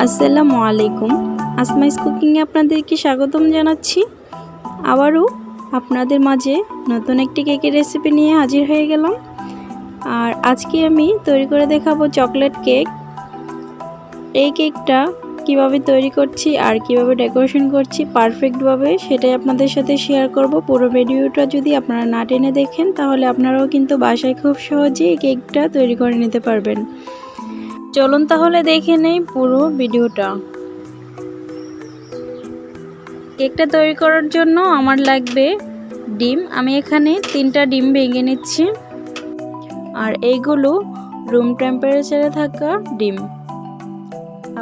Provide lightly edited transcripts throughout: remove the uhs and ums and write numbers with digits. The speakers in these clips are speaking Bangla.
আসসালামু আলাইকুম। আসমাইস কুকিংয়ে আপনাদেরকে স্বাগতম জানাচ্ছি। আবারও আপনাদের মাঝে নতুন একটি কেকের রেসিপি নিয়ে হাজির হয়ে গেলাম। আর আজকে আমি তৈরি করে দেখাবো চকলেট কেক। এই কেকটা কিভাবে তৈরি করছি আর কিভাবে ডেকোরেশন করছি পারফেক্টভাবে সেটাই আপনাদের সাথে শেয়ার করব। পুরো ভিডিওটা যদি আপনারা না টেনে দেখেন তাহলে আপনারাও কিন্তু বাসায় খুব সহজেই এই কেকটা তৈরি করে নিতে পারবেন। চলুন তাহলে দেখে নেই পুরো ভিডিওটা। কেকটা তৈরি করার জন্য আমার লাগবে ডিম। আমি এখানে 3টা ডিম ভেঙে নিচ্ছি। আর এইগুলো রুম টেম্পারেচারে থাকা ডিম।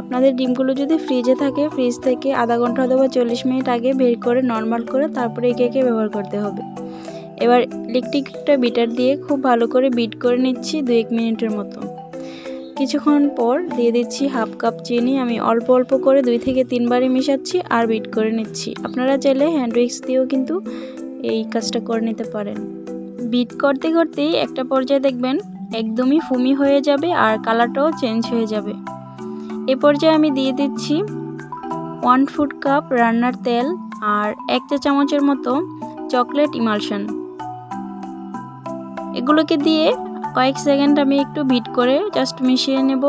আপনাদের ডিমগুলো যদি ফ্রিজে থাকে ফ্রিজ থেকে আধা ঘন্টা অথবা 40 মিনিট আগে বের করে নর্মাল করে তারপরে এই কেকে ব্যবহার করতে হবে। এবার ইলেকট্রিকটা বিটার দিয়ে খুব ভালো করে বিট করে নিচ্ছি 2-1 মিনিটের মতো। কিছুক্ষণ পর দিয়ে দিচ্ছি হাফ কাপ চিনি। আমি অল্প অল্প করে 2 থেকে 3 বারই মিশাচ্ছি আর বিট করে নিচ্ছি। আপনারা চাইলে হ্যান্ড উইক্স দিয়েও কিন্তু এই কাজটা করে নিতে পারেন। বিট করতে করতেই একটা পর্যায়ে দেখবেন একদমই ফুমি হয়ে যাবে আর কালারটাও চেঞ্জ হয়ে যাবে। এই পর্যায়ে আমি দিয়ে দিচ্ছি 1 ফুড কাপ রান্নার তেল আর 1 চা চামচের মতো চকলেট ইমালশন। এগুলোকে দিয়ে কয়েক সেকেন্ড আমি একটু বিট করে জাস্ট মিশিয়ে নেব।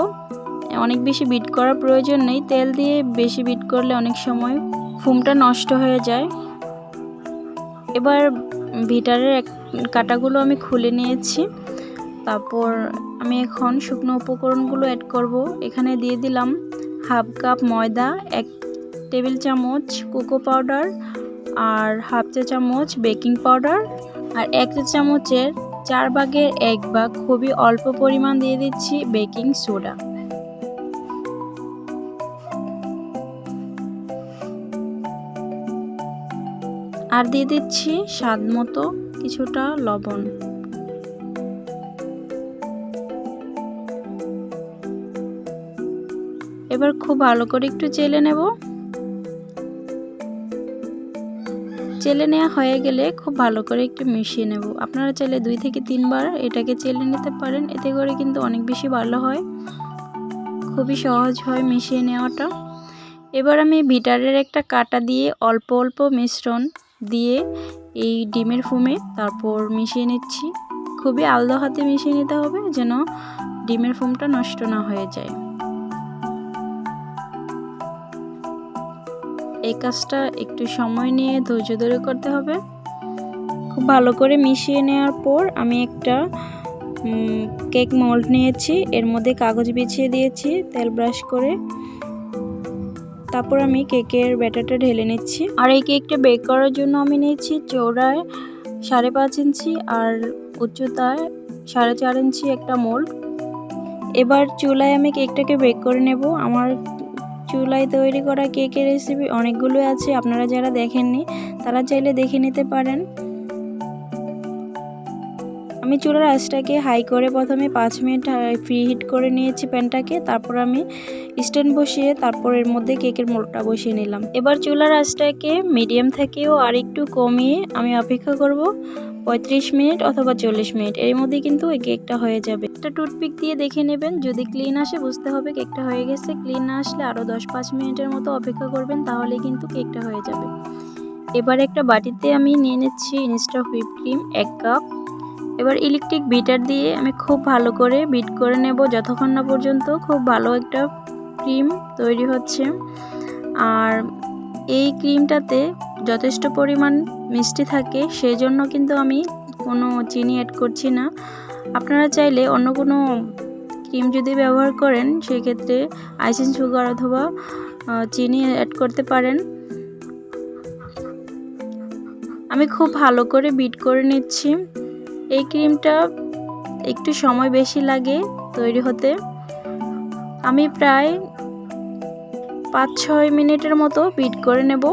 অনেক বেশি বিট করার প্রয়োজন নেই। তেল দিয়ে বেশি বিট করলে অনেক সময় ফোমটা নষ্ট হয়ে যায়। এবার বিটারের কাটাগুলো আমি খুলে নিয়েছি। তারপর আমি এখন শুকনো উপকরণগুলো অ্যাড করব। এখানে দিয়ে দিলাম হাফ কাপ ময়দা, 1 টেবিল চামচ কোকো পাউডার আর হাফ চা চামচ বেকিং পাউডার আর 1 চা চামচের 4 ভাগের 1 ভাগ খুবই অল্প পরিমাণ দিয়ে দিচ্ছি বেকিং সোডা। আর দিয়ে দিচ্ছি স্বাদ মতো কিছুটা লবণ। এবার খুব ভালো করে একটু চেলে নেব। চেলে নেওয়া হয়ে গেলে খুব ভালো করে একটু মিশিয়ে নেব। আপনারা চাইলে 2 থেকে 3 বার এটাকে চেলে নিতে পারেন। এতে করে কিন্তু অনেক বেশি ভালো হয়, খুবই সহজ হয় মিশিয়ে নেওয়াটা। এবার আমি বিটারের একটা কাটা দিয়ে অল্প অল্প মিশ্রণ দিয়ে এই ডিমের ফোমে তারপর মিশিয়ে নিচ্ছি। খুবই আলতো হাতে মিশিয়ে নিতে হবে যেন ডিমের ফোমটা নষ্ট না হয়ে যায়। এই কাজটা একটু সময় নিয়ে ধৈর্য ধরে করতে হবে। খুব ভালো করে মিশিয়ে নেওয়ার পর আমি একটা কেক মোল্ড নিয়েছি। এর মধ্যে কাগজ বিছিয়ে দিয়েছি তেল ব্রাশ করে। তারপর আমি কেকের ব্যাটারটা ঢেলে নিচ্ছি। আর এই কেকটা বেক করার জন্য আমি নিয়েছি চওড়ায় 5.5 ইঞ্চি আর উচ্চতায় 4.5 ইঞ্চি একটা মোল্ড। এবার চুলায় আমি কেকটাকে বেক করে নেব। আমার চুলায় তৈরি করা কেকের রেসিপি অনেকগুলো আছে, আপনারা যারা দেখেননি তারা চাইলে দেখে নিতে পারেন। আমি চুলার আঁচটাকে হাই করে প্রথমে 5 মিনিট প্রি হিট করে নিয়েছি প্যানটাকে। তারপর আমি স্ট্যান্ড বসিয়ে তারপর এর মধ্যে কেকের মোল্ডটা বসিয়ে নিলাম। এবার চুলার আঁচটাকে মিডিয়াম থেকেও আর একটু কমিয়ে আমি অপেক্ষা করব 35 মিনিট অথবা 40 মিনিট। এর মধ্যে কিন্তু এই কেকটা হয়ে যাবে। একটা টুথপিক দিয়ে দেখে নেবেন, যদি ক্লিন আসে বুঝতে হবে কেকটা হয়ে গেছে। ক্লিন না আসলে আরও 10-5 মিনিটের মতো অপেক্ষা করবেন, তাহলে কিন্তু কেকটা হয়ে যাবে। এবার একটা বাটিতে আমি নিয়ে নিচ্ছি ইনস্ট্যান্ট হুইপ ক্রিম 1 কাপ। এবার ইলেকট্রিক বিটার দিয়ে আমি খুব ভালো করে বিট করে নেব যতক্ষণ না পর্যন্ত খুব ভালো একটা ক্রিম তৈরি হচ্ছে। আর এই ক্রিমটাতে যথেষ্ট পরিমাণ মিষ্টি থাকে, সেই জন্য কিন্তু আমি কোনো চিনি অ্যাড করছি না। আপনারা চাইলে অন্য কোনো ক্রিম যদি ব্যবহার করেন সেক্ষেত্রে আইসিং সুগার অথবা চিনি অ্যাড করতে পারেন। আমি খুব ভালো করে বিট করে নিচ্ছি। এই ক্রিমটা একটু সময় বেশি লাগে তৈরি হতে। আমি প্রায় 5-6 মিনিটের মতো বিট করে নেব।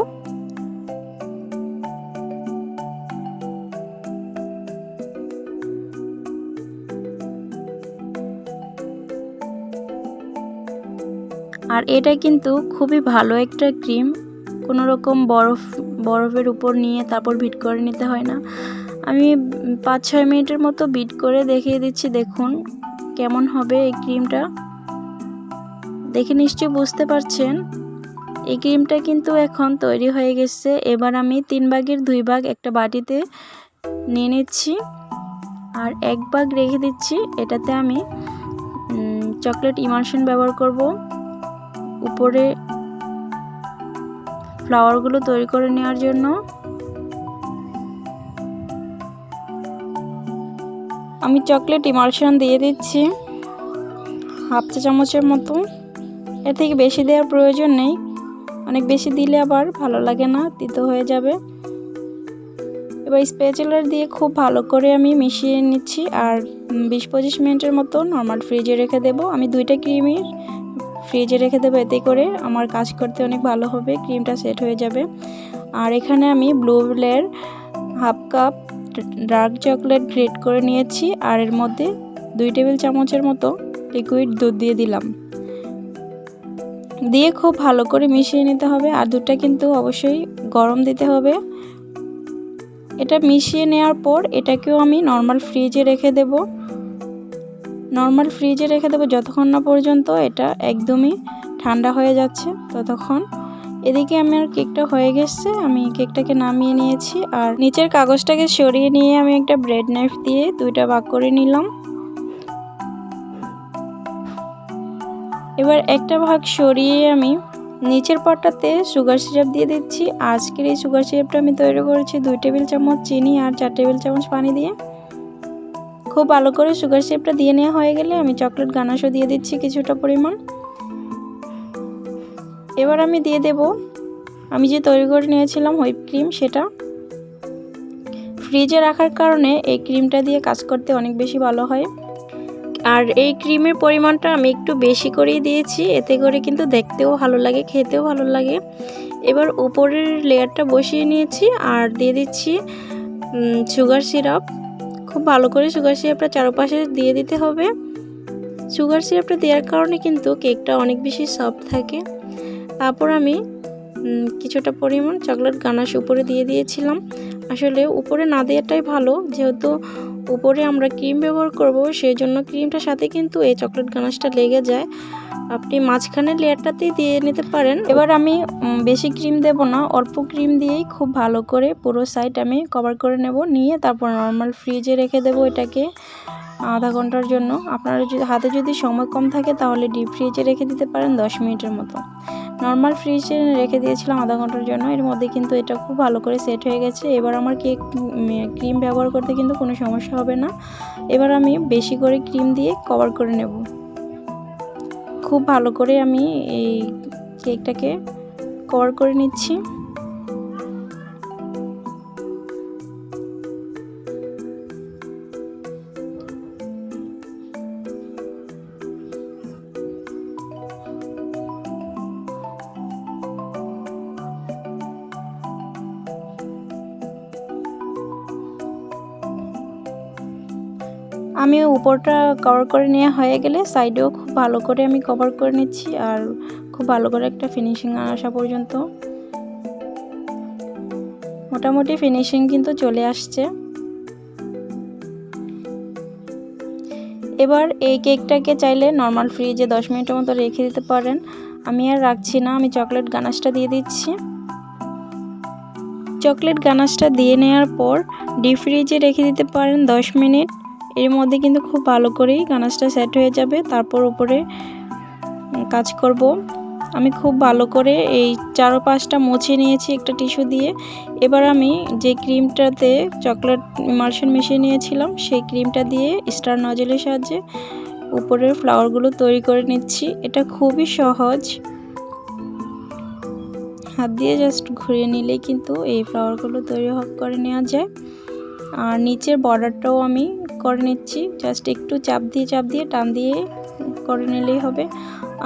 আর এটা কিন্তু খুবই ভালো একটা ক্রিম, কোনো রকম বরফের উপর নিয়ে তারপর বিট করে নিতে হয় না। আমি 5-6 মিনিটের মতো বিট করে দেখিয়ে দিচ্ছি, দেখুন কেমন হবে এই ক্রিমটা। দেখে নিশ্চয়ই বুঝতে পারছেন এই ক্রিমটা কিন্তু এখন তৈরি হয়ে গেছে। এবার আমি 3 ভাগের 2 ভাগ একটা বাটিতে নিয়ে নিচ্ছি আর 1 ভাগ রেখে দিচ্ছি। এটাতে আমি চকলেট ইমালশন ব্যবহার করব উপরে ফ্লাওয়ারগুলো তৈরি করে নেওয়ার জন্য। আমি চকলেট ইমালশন দিয়ে দিচ্ছি হাফ চা চামচের মতো। এর থেকে বেশি দেওয়ার প্রয়োজন নেই, অনেক বেশি দিলে আবার ভালো লাগে না, তিতো হয়ে যাবে। এবার স্প্যাচুলার দিয়ে খুব ভালো করে আমি মিশিয়ে নিচ্ছি আর 20-25 মিনিটের মতো নর্মাল ফ্রিজে রেখে দেব। আমি 2টা ক্রিমই ফ্রিজে রেখে দেবো, এতে করে আমার কাজ করতে অনেক ভালো হবে, ক্রিমটা সেট হয়ে যাবে। আর এখানে আমি ব্লু বেলের half cup dark chocolate great করে নিয়েছি আর এর মধ্যে 2 টেবিল চামচের মতো লিকুইড দুধ দিয়ে দিলাম। দিয়ে খুব ভালো করে মিশিয়ে নিতে হবে আর দুধটা কিন্তু অবশ্যই গরম দিতে হবে। এটা মিশিয়ে নেওয়ার পর এটাকেও আমি নর্মাল ফ্রিজে রেখে দেব। যতক্ষণ না পর্যন্ত এটা একদমই ঠান্ডা হয়ে যাচ্ছে ততক্ষণ। এদিকে আমার কেকটা হয়ে গেছে, আমি কেকটাকে নামিয়ে নিয়েছি আর নিচের কাগজটাকে সরিয়ে নিয়ে আমি একটা ব্রেড নাইফ দিয়ে 2টা ভাগ করে নিলাম। এবার একটা ভাগ সরিয়ে আমি নিচের পাটটাতে সুগার সিরাপ দিয়ে দিচ্ছি। আজকের এই সুগার সিরাপটা আমি তৈরি করেছি 2 টেবিল চামচ চিনি আর 4 টেবিল চামচ পানি দিয়ে। খুব ভালো করে সুগার সিরাপটা দিয়ে নেওয়া হয়ে গেলে আমি চকলেট গানাশও দিয়ে দিচ্ছি কিছুটা পরিমাণ। এবার আমি দিয়ে দেব আমি যে তৈরি করে নিয়েছিলাম হুইপ ক্রিম, সেটা ফ্রিজে রাখার কারণে এই ক্রিমটা দিয়ে কাজ করতে অনেক বেশি ভালো হয়। আর এই ক্রিমের পরিমাণটা আমি একটু বেশি করেই দিয়েছি, এতে করে কিন্তু দেখতেও ভালো লাগে, খেতেও ভালো লাগে। এবার উপরের লেয়ারটা বসিয়ে নিয়েছি আর দিয়ে দিচ্ছি সুগার সিরাপ। খুব ভালো করে সুগার সিরাপটা চারপাশে দিয়ে দিতে হবে। সুগার সিরাপটা দেওয়ার কারণে কিন্তু কেকটা অনেক বেশি সফট থাকে। তারপর আমি কিছুটা পরিমাণ চকলেট গানাশ উপরে দিয়ে দিয়েছিলাম। আসলে উপরে না দেওয়াটাই ভালো, যেহেতু উপরে আমরা ক্রিম ব্যবহার করব, সেই জন্য ক্রিমটার সাথে কিন্তু এই চকলেট গানাশটা লেগে যায়। আপনি মাঝখানের লেয়ারটাতেই দিয়ে নিতে পারেন। এবার আমি বেশি ক্রিম দেব না, অল্প ক্রিম দিয়েই খুব ভালো করে পুরো সাইড আমি কভার করে নেব, নিয়ে তারপর নর্মাল ফ্রিজে রেখে দেব এটাকে আধা ঘন্টার জন্য। আপনারা হাতে যদি সময় কম থাকে তাহলে ডিপ ফ্রিজে রেখে দিতে পারেন 10 মিনিটের মতো। নর্মাল ফ্রিজে রেখে দিয়েছিলাম আধা ঘন্টার জন্য, এর মধ্যে কিন্তু এটা খুব ভালো করে সেট হয়ে গেছে। এবার আমার কেক ক্রিম ব্যবহার করতে কিন্তু কোনো সমস্যা হবে না। এবার আমি বেশি করে ক্রিম দিয়ে কভার করে নেব। খুব ভালো করে আমি এই কেকটাকে কভার করে নিচ্ছি। আমি উপরটা কভার করে নেওয়া হয়ে গেলে সাইডেও খুব ভালো করে আমি কভার করে নিচ্ছি আর খুব ভালো করে একটা ফিনিশিং আসা পর্যন্ত। মোটামুটি ফিনিশিং কিন্তু চলে আসছে। এবার এই কেকটাকে চাইলে নর্মাল ফ্রিজে 10 মিনিটের মতো রেখে দিতে পারেন। আমি আর রাখছি না, আমি চকলেট গানাশটা দিয়ে দিচ্ছি। চকলেট গানাশটা দিয়ে নেওয়ার পর ডিপ ফ্রিজে রেখে দিতে পারেন 10 মিনিট। এর মধ্যে কিন্তু খুব ভালো করেই গানাশটা সেট হয়ে যাবে। তারপর উপরে কাজ করব। আমি খুব ভালো করে এই চারপাশটা মুছে নিয়েছি একটা টিস্যু দিয়ে। এবার আমি যে ক্রিমটাতে চকলেট ইমালশন মিশিয়ে নিয়েছিলাম সেই ক্রিমটা দিয়ে স্টার নজলের সাহায্যে উপরের ফ্লাওয়ারগুলো তৈরি করে নিচ্ছি। এটা খুবই সহজ, হাত দিয়ে জাস্ট ঘুরিয়ে নিলেই কিন্তু এই ফ্লাওয়ারগুলো তৈরি করে নেওয়া যায়। আর নিচের বর্ডারটাও আমি করে নিচ্ছি, জাস্ট একটু চাপ দিয়ে টান দিয়ে করে নিলেই হবে।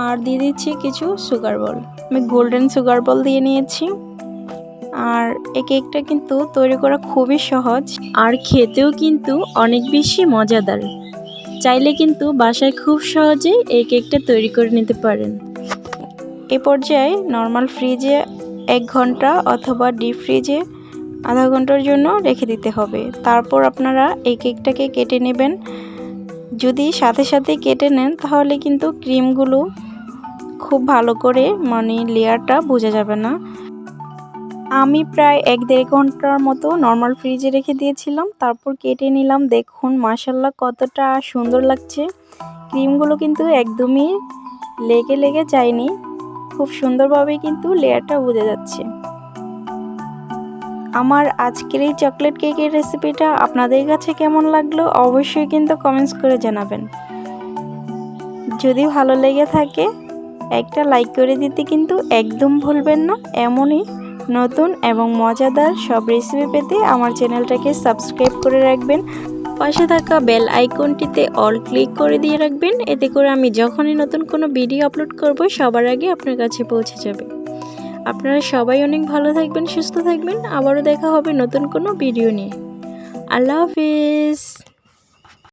আর দিয়ে দিচ্ছি কিছু সুগার বল, আমি গোল্ডেন সুগার বল দিয়ে নিয়েছি। আর এই কেকটা কিন্তু তৈরি করা খুবই সহজ আর খেতেও কিন্তু অনেক বেশি মজাদার। চাইলে কিন্তু বাসায় খুব সহজেই এই কেকটা তৈরি করে নিতে পারেন। এ পর্যায়ে নর্মাল ফ্রিজে 1 ঘন্টা অথবা ডিপ ফ্রিজে আধা ঘন্টার জন্য রেখে দিতে হবে। তারপর আপনারা এই কেকটাকে কেটে নেবেন। যদি সাথে সাথে কেটে নেন তাহলে কিন্তু ক্রিমগুলো খুব ভালো করে মানে লেয়ারটা বোঝা যাবে না। আমি প্রায় 1-1.5 ঘন্টার মতো নর্মাল ফ্রিজে রেখে দিয়েছিলাম, তারপর কেটে নিলাম। দেখুন মাশাআল্লাহ কতটা সুন্দর লাগছে। ক্রিমগুলো কিন্তু একদমই লেগে যায়নি, খুব সুন্দরভাবে কিন্তু লেয়ারটা বোঝা যাচ্ছে। আমার আজকের এই চকলেট কেকের রেসিপিটা আপনাদের কাছে কেমন লাগলো অবশ্যই কিন্তু কমেন্টস করে জানাবেন। যদি ভালো লেগে থাকে একটা লাইক করে দিতে কিন্তু একদম ভুলবেন না। এমনই নতুন এবং মজাদার সব রেসিপি পেতে আমার চ্যানেলটাকে সাবস্ক্রাইব করে রাখবেন। পাশে থাকা বেল আইকনটিতে অল ক্লিক করে দিয়ে রাখবেন, এতে করে আমি যখনই নতুন কোনো ভিডিও আপলোড করব সবার আগে আপনার কাছে পৌঁছে যাবে। আপনারা সবাই অনেক ভালো থাকবেন, সুস্থ থাকবেন। আবারও দেখা হবে নতুন কোনো ভিডিও নিয়ে। আল্লাহ হাফিজ।